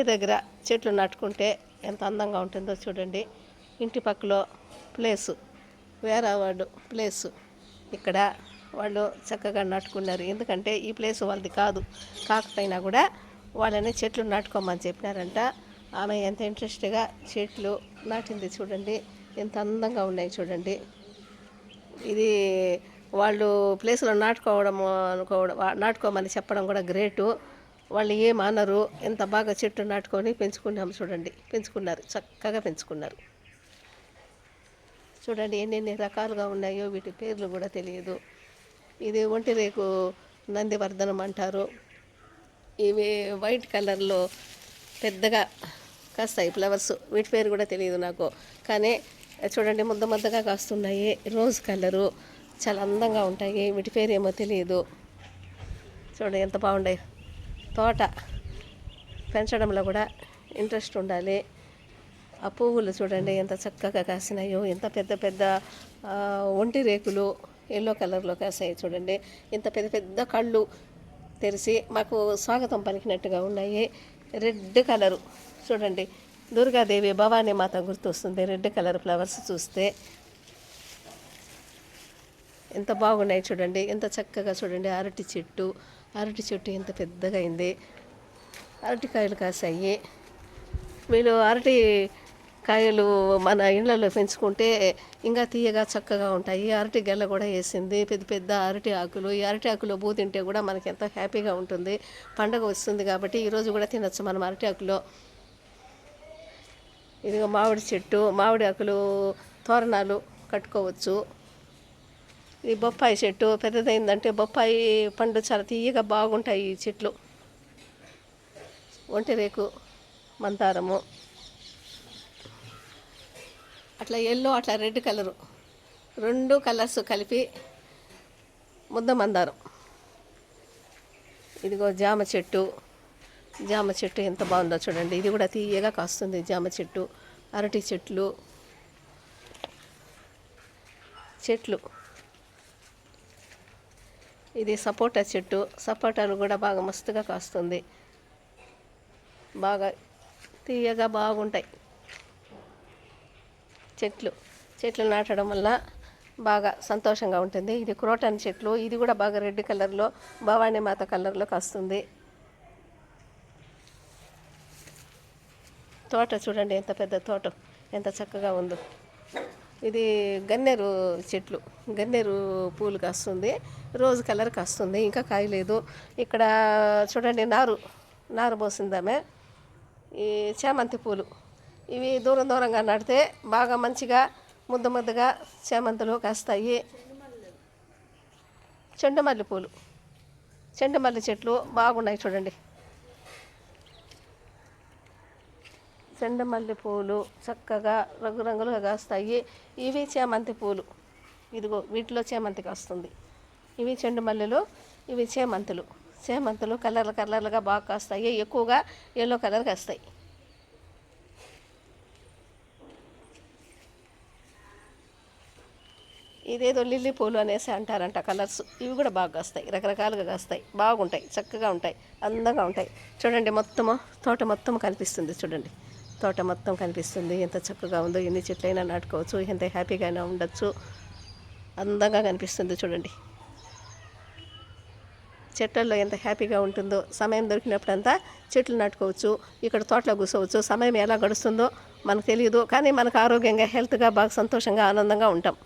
దగ్గర చెట్లు నాటుకుంటే ఎంత అందంగా ఉంటుందో చూడండి. ఇంటి పక్కలో ప్లేసు, వేరే వాడు ప్లేసు, ఇక్కడ వాళ్ళు చక్కగా నాటుకున్నారు. ఎందుకంటే ఈ ప్లేస్ వాళ్ళది కాకపోయినా కూడా వాళ్ళని చెట్లు నాటుకోమని చెప్పినారంట. ఆమె ఎంత ఇంట్రెస్ట్గా చెట్లు నాటింది చూడండి, ఎంత అందంగా ఉన్నాయి చూడండి. ఇది వాళ్ళు ప్లేస్లో నాటుకోమని చెప్పడం కూడా గ్రేటు. వాళ్ళు ఏమనరు, ఎంత బాగా చెట్టు నాటుకొని పెంచుకున్నాము చూడండి. పెంచుకున్నారు, చక్కగా పెంచుకున్నారు చూడండి. ఎన్నెన్ని రకాలుగా ఉన్నాయో వీటి పేర్లు కూడా తెలియదు. ఇది ఒంటి రేకు నందివర్ధనం అంటారు. ఇవి వైట్ కలర్లో పెద్దగా కాస్తాయి ఫ్లవర్స్. వీటి పేరు కూడా తెలియదు నాకు, కానీ చూడండి ముద్దగా కాస్తున్నాయి. రోజ్ కలరు చాలా అందంగా ఉంటాయి. వీటి పేరు ఏమో తెలియదు. చూడండి ఎంత బాగున్నాయి. తోట పెంచడంలో కూడా ఇంట్రెస్ట్ ఉండాలి. ఆ పువ్వులు చూడండి ఎంత చక్కగా కాసినాయో. ఎంత పెద్ద పెద్ద ఒంటి రేకులు ఎల్లో కలర్లో కాసాయి చూడండి. ఇంత పెద్ద పెద్ద కళ్ళు తెరిచి మాకు స్వాగతం పలికినట్టుగా ఉన్నాయి. రెడ్ కలరు చూడండి, దుర్గాదేవి భవానీ మాత గుర్తొస్తుంది రెడ్ కలర్ ఫ్లవర్స్ చూస్తే. ఎంత బాగున్నాయి చూడండి, ఎంత చక్కగా చూడండి. అరటి చెట్టు ఎంత పెద్దగా అయింది. అరటికాయలు కాసాయి. వీళ్ళు అరటి కాయలు మన ఇళ్ళల్లో పెంచుకుంటే ఇంకా తీయగా చక్కగా ఉంటాయి. అరటి గెల్ల కూడా వేసింది, పెద్ద పెద్ద అరటి ఆకులు. ఈ అరటి ఆకులో బూ తింటే కూడా మనకి ఎంత హ్యాపీగా ఉంటుంది. పండగ వస్తుంది కాబట్టి ఈరోజు కూడా తినచ్చు మనం అరటి ఆకులో. ఇదిగో మామిడి చెట్టు, మామిడి ఆకులు తోరణాలు కట్టుకోవచ్చు. ఈ బొప్పాయి చెట్టు పెద్దదైందంటే బొప్పాయి పండు చాలా తీయగా బాగుంటాయి ఈ చెట్లు. ఒంటి రేకు మందారము, అట్లా ఎల్లో అట్లా రెడ్ కలరు, రెండు కలర్స్ కలిపి ముద్ద మందారం. ఇదిగో జామ చెట్టు ఎంత బాగుందో చూడండి. ఇది కూడా తీయగా కాస్తుంది జామ చెట్టు. అరటి చెట్లు ఇది సపోటా చెట్టు. సపోటాలు కూడా బాగా మస్తుగా కాస్తుంది, బాగా తీయగా బాగుంటాయి. చెట్లు నాటడం వల్ల బాగా సంతోషంగా ఉంటుంది. ఇది క్రోటన్ చెట్లు. ఇది కూడా బాగా రెడ్ కలర్లో భవానీ మాత కలర్లో కాస్తుంది. తోట చూడండి ఎంత పెద్ద తోట, ఎంత చక్కగా ఉందో. ఇది గన్నేరు చెట్లు, గన్నేరు పూలు కాస్తుంది. రోజ్ కలర్ కాస్తుంది, ఇంకా కాయలేదు. ఇక్కడ చూడండి నారు పోసిందామే. ఈ చామంతి పూలు ఇవి దూరంగా నాటితే బాగా మంచిగా ముద్దగా చామంతులు కాస్తాయి. చెండుమల్లి చెట్లు బాగున్నాయి చూడండి. చెండుమల్లి పూలు చక్కగా రంగులుగా కాస్తాయి. ఇవి చామంతి పూలు. ఇదిగో వీటిలో చామంతి కాస్తుంది. ఇవి చెండుమల్లెలు, ఇవి చేమంతులు కలర్లుగా బాగా కాస్తాయి. ఎక్కువగా ఎల్లో కలర్ కాస్తాయి. ఇదేదో లిల్లీ పూలు అనేసి అంటారంట కలర్స్. ఇవి కూడా బాగా కాస్తాయి, రకరకాలుగా కాస్తాయి, బాగుంటాయి, చక్కగా ఉంటాయి, అందంగా ఉంటాయి. చూడండి తోట మొత్తం కనిపిస్తుంది చూడండి. తోట మొత్తం కనిపిస్తుంది, ఎంత చక్కగా ఉందో. ఎన్ని చెట్లైనా నాటుకోవచ్చు, ఎంత హ్యాపీగానే ఉండొచ్చు. అందంగా కనిపిస్తుంది చూడండి. చెట్లలో ఎంత హ్యాపీగా ఉంటుందో. సమయం దొరికినప్పుడంతా చెట్లు నాటుకోవచ్చు, ఇక్కడ తోటలో కూర్చోవచ్చు. సమయం ఎలా గడుస్తుందో మనకు తెలియదు, కానీ మనకు ఆరోగ్యంగా హెల్త్గా బాగా సంతోషంగా ఆనందంగా ఉంటాం.